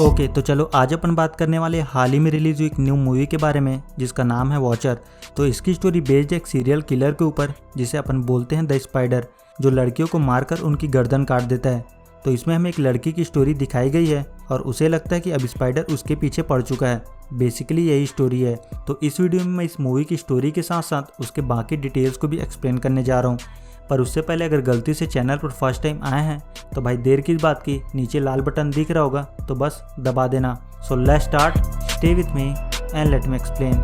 Okay तो चलो आज अपन बात करने वाले हाल ही में रिलीज हुई एक न्यू मूवी के बारे में जिसका नाम है वॉचर। तो इसकी स्टोरी बेस्ड एक सीरियल किलर के ऊपर जिसे अपन बोलते हैं द स्पाइडर, जो लड़कियों को मारकर उनकी गर्दन काट देता है। तो इसमें हमें एक लड़की की स्टोरी दिखाई गई है और उसे लगता है कि अब स्पाइडर उसके पीछे पड़ चुका है। बेसिकली यही स्टोरी है। तो इस वीडियो में मैं इस मूवी की स्टोरी के साथ साथ उसके बाकी डिटेल्स को भी एक्सप्लेन करने जा रहा हूँ। पर उससे पहले अगर गलती से चैनल पर फर्स्ट टाइम आए हैं तो भाई देर किस बात की, नीचे लाल बटन दिख रहा होगा तो बस दबा देना। So let's start, stay with me and let me explain.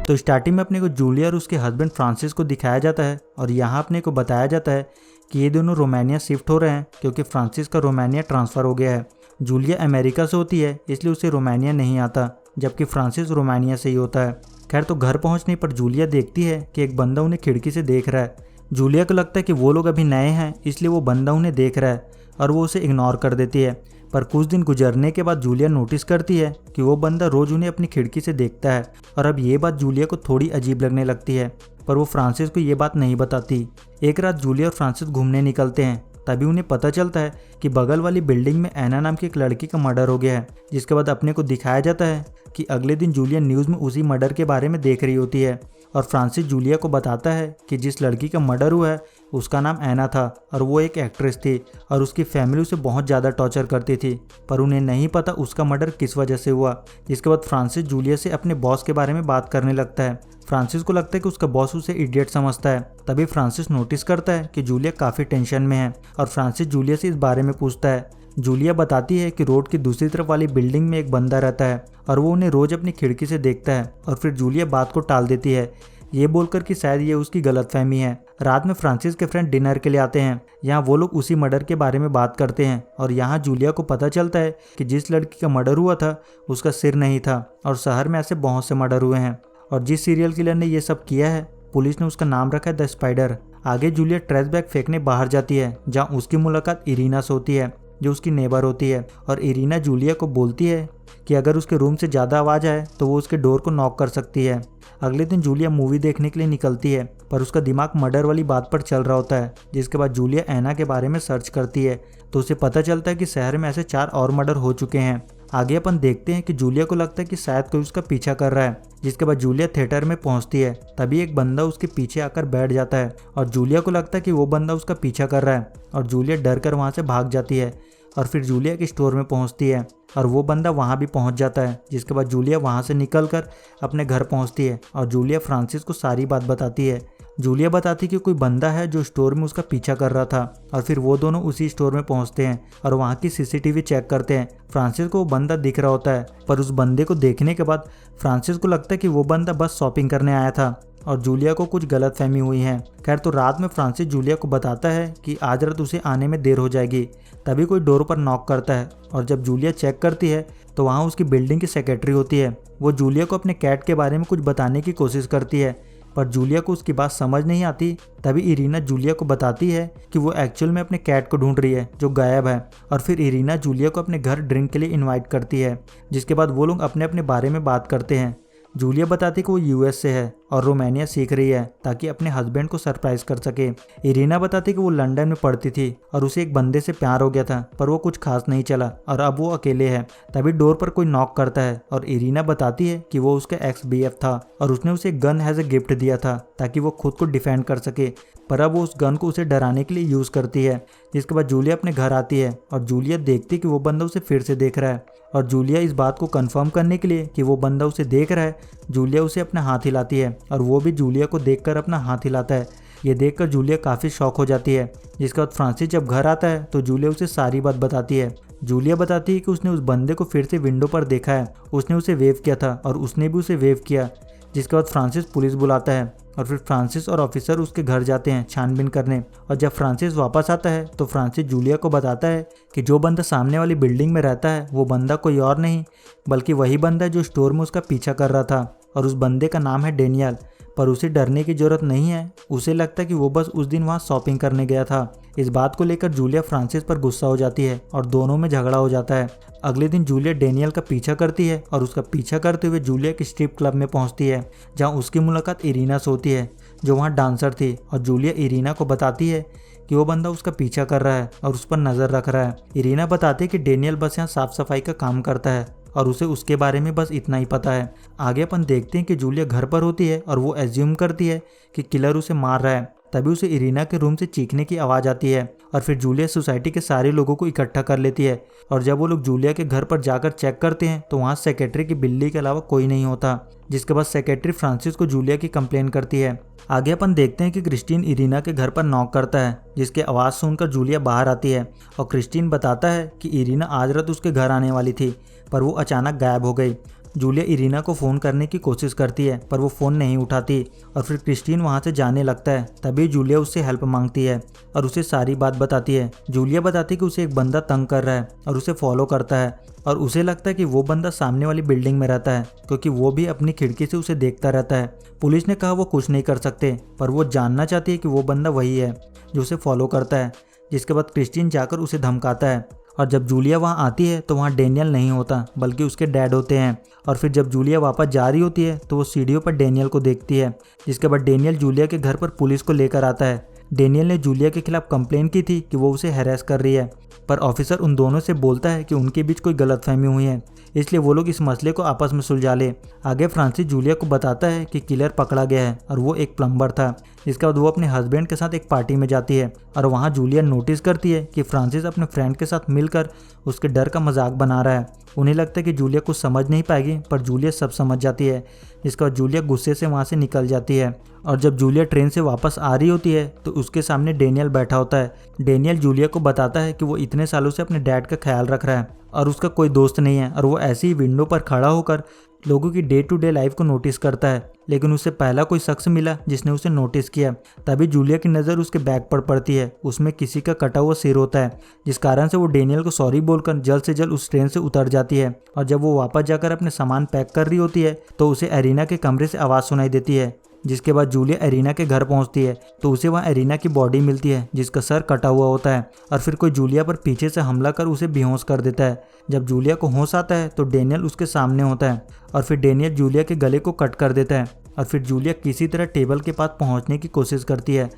तो स्टार्टिंग में अपने को जूलिया और उसके हस्बैंड फ्रांसिस को दिखाया जाता है और यहाँ अपने को बताया जाता है कि ये दोनों रोमानिया शिफ्ट हो रहे हैं क्योंकि फ्रांसिस का रोमानिया ट्रांसफ़र हो गया है। जूलिया अमेरिका से होती है इसलिए उसे रोमानिया नहीं आता, जबकि फ्रांसिस रोमानिया से ही होता है। खैर तो घर पहुंचने पर जूलिया देखती है कि एक बंदा उन्हें खिड़की से देख रहा है। जूलिया को लगता है कि वो लोग अभी नए हैं इसलिए वो बंदा उन्हें देख रहा है और वो उसे इग्नोर कर देती है। पर कुछ दिन गुजरने के बाद जूलिया नोटिस करती है कि वो बंदा रोज उन्हें अपनी खिड़की से देखता है और अब ये बात जूलिया को थोड़ी अजीब लगने लगती है, पर वो फ्रांसिस को ये बात नहीं बताती। एक रात जूलिया और फ्रांसिस घूमने निकलते हैं, तभी उन्हें पता चलता है कि बगल वाली बिल्डिंग में एना नाम की एक लड़की का मर्डर हो गया है। जिसके बाद अपने को दिखाया जाता है कि अगले दिन जूलिया न्यूज़ में उसी मर्डर के बारे में देख रही होती है और फ्रांसिस जूलिया को बताता है कि जिस लड़की का मर्डर हुआ है उसका नाम एना था और वो एक एक्ट्रेस थी और उसकी फैमिली उसे बहुत ज़्यादा टॉर्चर करती थी, पर उन्हें नहीं पता उसका मर्डर किस वजह से हुआ। जिसके बाद फ्रांसिस जूलिया से अपने बॉस के बारे में बात करने लगता है। फ्रांसिस को लगता है कि उसका बॉस उसे इडियट समझता है। तभी फ्रांसिस नोटिस करता है कि जूलिया काफ़ी टेंशन में है और फ्रांसिस जूलिया से इस बारे में पूछता है। जूलिया बताती है कि रोड की दूसरी तरफ वाली बिल्डिंग में एक बंदा रहता है और वो उन्हें रोज अपनी खिड़की से देखता है और फिर जूलिया बात को टाल देती है, ये बोलकर कि शायद ये उसकी गलतफहमी है। रात में फ्रांसिस के फ्रेंड डिनर के लिए आते हैं। यहाँ वो लोग उसी मर्डर के बारे में बात करते हैं और यहाँ जूलिया को पता चलता है कि जिस लड़की का मर्डर हुआ था उसका सिर नहीं था और शहर में ऐसे बहुत से मर्डर हुए हैं और जिस सीरियल किलर ने ये सब किया है पुलिस ने उसका नाम रखा है द स्पाइडर। आगे जूलिया ट्रैश बैग फेंकने बाहर जाती है जहाँ उसकी मुलाकात इरीना से होती है जो उसकी नेबर होती है और इरीना जूलिया को बोलती है कि अगर उसके रूम से ज़्यादा आवाज़ आए तो वो उसके डोर को नॉक कर सकती है। अगले दिन जूलिया मूवी देखने के लिए निकलती है पर उसका दिमाग मर्डर वाली बात पर चल रहा होता है। जिसके बाद जूलिया एना के बारे में सर्च करती है तो उसे पता चलता है कि शहर में ऐसे 4 और मर्डर हो चुके हैं। आगे अपन देखते हैं कि जूलिया को लगता है कि शायद कोई उसका पीछा कर रहा है। जिसके बाद जूलिया थिएटर में पहुंचती है, तभी एक बंदा उसके पीछे आकर बैठ जाता है और जूलिया को लगता है कि वो बंदा उसका पीछा कर रहा है और जूलिया डर कर वहाँ से भाग जाती है और फिर जूलिया के स्टोर में पहुंचती है और वो बंदा वहाँ भी पहुँच जाता है। जिसके बाद जूलिया वहाँ से निकलकर अपने घर पहुँचती है और जूलिया फ्रांसिस को सारी बात बताती है। जूलिया बताती कि कोई बंदा है जो स्टोर में उसका पीछा कर रहा था और फिर वो दोनों उसी स्टोर में पहुंचते हैं और वहाँ की सीसीटीवी चेक करते हैं। फ्रांसिस को वो बंदा दिख रहा होता है, पर उस बंदे को देखने के बाद फ्रांसिस को लगता है कि वो बंदा बस शॉपिंग करने आया था और जूलिया को कुछ गलतफहमी हुई है। खैर तो रात में फ्रांसिस जूलिया को बताता है कि आज रात उसे आने में देर हो जाएगी। तभी कोई डोर पर नॉक करता है और जब जूलिया चेक करती है तो वहाँ उसकी बिल्डिंग की सेक्रेटरी होती है। वो जूलिया को अपने कैट के बारे में कुछ बताने की कोशिश करती है पर जूलिया को उसकी बात समझ नहीं आती। तभी इरीना जूलिया को बताती है कि वो एक्चुअल में अपने कैट को ढूंढ रही है जो गायब है और फिर इरीना जूलिया को अपने घर ड्रिंक के लिए इनवाइट करती है। जिसके बाद वो लोग अपने अपने बारे में बात करते हैं। जूलिया बताती कि वो यूएस से है और रोमानिया सीख रही है ताकि अपने हस्बैंड को सरप्राइज कर सके। इरीना बताती कि वो लंदन में पढ़ती थी और उसे एक बंदे से प्यार हो गया था पर वो कुछ खास नहीं चला और अब वो अकेले है। तभी डोर पर कोई नॉक करता है और इरीना बताती है कि वो उसका एक्स बीएफ था और उसने उसे गन हैज ए गिफ्ट दिया था ताकि वो खुद को डिफेंड कर सके, पर अब वो उस गन को उसे डराने के लिए यूज़ करती है। जिसके बाद जूलिया अपने घर आती है और जूलिया देखती है कि वो बंदा उसे फिर से देख रहा है और जूलिया इस बात को कंफर्म करने के लिए कि वो बंदा उसे देख रहा है जूलिया उसे अपना हाथ हिलाती है और वो भी जूलिया को देखकर अपना हाथ हिलाता है। ये देखकर जूलिया काफ़ी शॉक हो जाती है। जिसके बाद फ्रांसिस जब घर आता है तो जूलिया उसे सारी बात बताती है। जूलिया बताती है कि उसने उस बंदे को फिर से विंडो पर देखा है, उसने उसे वेव किया था और उसने भी उसे वेव किया। जिसके बाद फ्रांसिस पुलिस बुलाता है और फिर फ्रांसिस और ऑफिसर उसके घर जाते हैं छानबीन करने और जब फ्रांसिस वापस आता है तो फ्रांसिस जूलिया को बताता है कि जो बंदा सामने वाली बिल्डिंग में रहता है वो बंदा कोई और नहीं बल्कि वही बंदा जो स्टोर में उसका पीछा कर रहा था और उस बंदे का नाम है डेनियल। पर उसे डरने की जरूरत नहीं है, उसे लगता है कि वो बस उस दिन वहाँ शॉपिंग करने गया था। इस बात को लेकर जूलिया फ्रांसिस पर गुस्सा हो जाती है और दोनों में झगड़ा हो जाता है। अगले दिन जूलिया डेनियल का पीछा करती है और उसका पीछा करते हुए जूलिया के स्ट्रिप क्लब में पहुंचती है जहां उसकी मुलाकात इरीना से होती है जो वहां डांसर थी और जूलिया इरीना को बताती है कि वो बंदा उसका पीछा कर रहा है और उस पर नजर रख रहा है। इरीना बताती है कि डेनियल बस यहाँ साफ सफाई का काम करता है और उसे उसके बारे में बस इतना ही पता है। आगे अपन देखते हैं कि जूलिया घर पर होती है और वो एज्यूम करती है कि किलर उसे मार रहा है। तभी उसे इरीना के रूम से चीखने की आवाज़ आती है और फिर जूलिया सोसाइटी के सारे लोगों को इकट्ठा कर लेती है। और जब वो लोग जूलिया के घर पर जाकर चेक करते हैं तो वहाँ सेक्रेटरी की बिल्ली के अलावा कोई नहीं होता, जिसके बाद सेक्रेटरी फ्रांसिस को जूलिया की कंप्लेन करती है। आगे अपन देखते हैं कि क्रिस्टीन इरीना के घर पर नॉक करता है, जिसकी आवाज़ सुनकर जूलिया बाहर आती है और क्रिस्टीन बताता है कि इरीना आज रात उसके घर आने वाली थी पर वो अचानक गायब हो गई। जूलिया इरीना को फ़ोन करने की कोशिश करती है पर वो फ़ोन नहीं उठाती और फिर क्रिस्टीन वहाँ से जाने लगता है। तभी जूलिया उससे हेल्प मांगती है और उसे सारी बात बताती है। जूलिया बताती है कि उसे एक बंदा तंग कर रहा है और उसे फॉलो करता है और उसे लगता है कि वो बंदा सामने वाली बिल्डिंग में रहता है क्योंकि वो भी अपनी खिड़की से उसे देखता रहता है। पुलिस ने कहा वो कुछ नहीं कर सकते पर वो जानना चाहती है कि वो बंदा वही है जो उसे फॉलो करता है। जिसके बाद क्रिस्टीन जाकर उसे धमकाता है और जब जूलिया वहाँ आती है तो वहाँ डेनियल नहीं होता बल्कि उसके डैड होते हैं। और फिर जब जूलिया वापस जा रही होती है तो वो सीढ़ियों पर डेनियल को देखती है। जिसके बाद डेनियल जूलिया के घर पर पुलिस को लेकर आता है। डेनियल ने जूलिया के खिलाफ कंप्लेन की थी कि वो उसे हैरेस कर रही है, पर ऑफिसर उन दोनों से बोलता है कि उनके बीच कोई गलतफहमी हुई है, इसलिए वो लोग इस मसले को आपस में सुलझा ले। आगे फ्रांसिस जूलिया को बताता है कि किलर पकड़ा गया है और वो एक प्लम्बर था। जिसके बाद वो अपने हस्बैंड के साथ एक पार्टी में जाती है और वहाँ जूलिया नोटिस करती है कि फ्रांसिस अपने फ्रेंड के साथ मिलकर उसके डर का मजाक बना रहा है। उन्हें लगता है कि जूलिया कुछ समझ नहीं पाएगी पर जूलिया सब समझ जाती है। जिसके बाद जूलिया गुस्से से वहाँ से निकल जाती है और जब जूलिया ट्रेन से वापस आ रही होती है तो उसके सामने डेनियल बैठा होता है। डेनियल जूलिया को बताता है कि वो इतने सालों से अपने डैड का ख्याल रख रहा है और उसका कोई दोस्त नहीं है और वो ऐसे ही विंडो पर खड़ा होकर लोगों की डे टू डे लाइफ को नोटिस करता है। लेकिन उसे पहला कोई शख्स मिला जिसने उसे नोटिस किया। तभी जूलिया की नज़र उसके बैग पर पड़ती है। उसमें किसी का कटा हुआ सिर होता है, जिस कारण से वो डेनियल को सॉरी बोलकर जल्द से जल्द उस ट्रेन से उतर जाती है। और जब वो वापस जाकर अपने सामान पैक कर रही होती है तो उसे एरिना के कमरे से आवाज़ सुनाई देती है। जिसके बाद जूलिया एरिना के घर पहुंचती है तो उसे वहाँ एरिना की बॉडी मिलती है जिसका सर कटा हुआ होता है और फिर कोई जूलिया पर पीछे से हमला कर उसे बेहोश कर देता है। जब जूलिया को होश आता है तो डेनियल उसके सामने होता है और फिर डेनियल जूलिया के गले को कट कर देता है और फिर जूलिया किसी तरह टेबल के पास पहुंचने की कोशिश करती है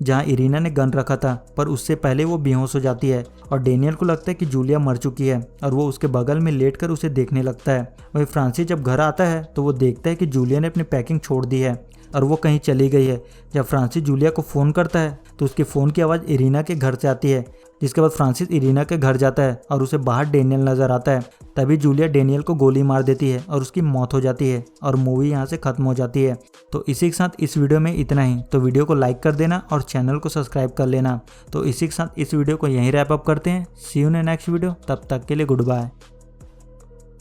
जहां इरीना ने गन रखा था, पर उससे पहले वो बेहोश हो जाती है और डेनियल को लगता है कि जूलिया मर चुकी है और वो उसके बगल में लेटकर उसे देखने लगता है। वहीं फ्रांसिस जब घर आता है तो वो देखता है कि जूलिया ने अपनी पैकिंग छोड़ दी है और वो कहीं चली गई है। जब फ्रांसिस जूलिया को फ़ोन करता है तो उसके फ़ोन की आवाज़ इरीना के घर से आती है। जिसके बाद फ्रांसिस इरीना के घर जाता है और उसे बाहर डेनियल नज़र आता है। तभी जूलिया डेनियल को गोली मार देती है और उसकी मौत हो जाती है और मूवी यहाँ से ख़त्म हो जाती है। तो इसी के साथ इस वीडियो में इतना ही। तो वीडियो को लाइक कर देना और चैनल को सब्सक्राइब कर लेना। तो इसी के साथ इस वीडियो को यहीं रैप अप करते हैं। सी यू इन नेक्स्ट वीडियो। तब तक के लिए गुड बाय।